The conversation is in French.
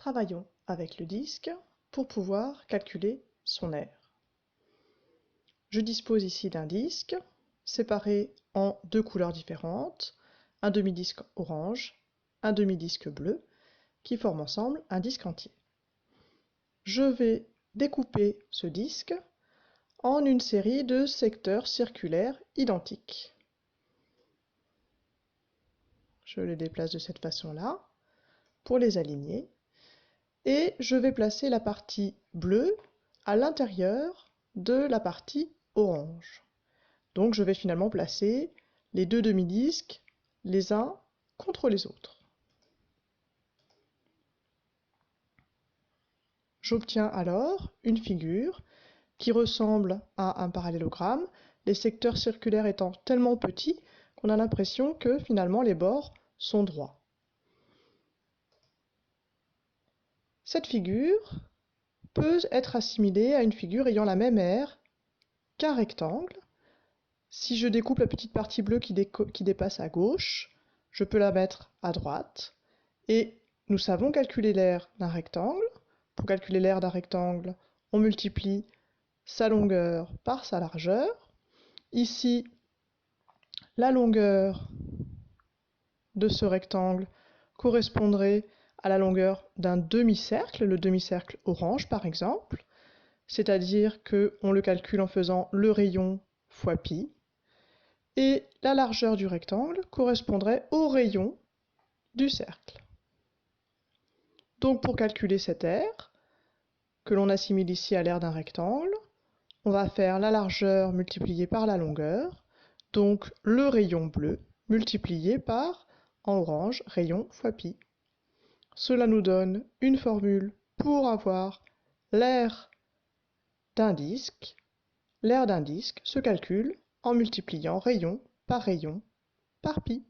Travaillons avec le disque pour pouvoir calculer son aire. Je dispose ici d'un disque séparé en deux couleurs différentes, un demi-disque orange, un demi-disque bleu, qui forment ensemble un disque entier. Je vais découper ce disque en une série de secteurs circulaires identiques. Je les déplace de cette façon-là pour les aligner. Et je vais placer la partie bleue à l'intérieur de la partie orange. Donc je vais finalement placer les deux demi-disques les uns contre les autres. J'obtiens alors une figure qui ressemble à un parallélogramme, les secteurs circulaires étant tellement petits qu'on a l'impression que finalement les bords sont droits. Cette figure peut être assimilée à une figure ayant la même aire qu'un rectangle. Si je découpe la petite partie bleue qui dépasse à gauche, je peux la mettre à droite. Et nous savons calculer l'aire d'un rectangle. Pour calculer l'aire d'un rectangle, on multiplie sa longueur par sa largeur. Ici, la longueur de ce rectangle correspondrait à la longueur d'un demi-cercle, le demi-cercle orange par exemple, c'est-à-dire qu'on le calcule en faisant le rayon fois pi, et la largeur du rectangle correspondrait au rayon du cercle. Donc pour calculer cette aire, que l'on assimile ici à l'aire d'un rectangle, on va faire la largeur multipliée par la longueur, donc le rayon bleu multiplié par, en orange, rayon fois pi. Cela nous donne une formule pour avoir l'aire d'un disque. L'aire d'un disque se calcule en multipliant rayon par pi.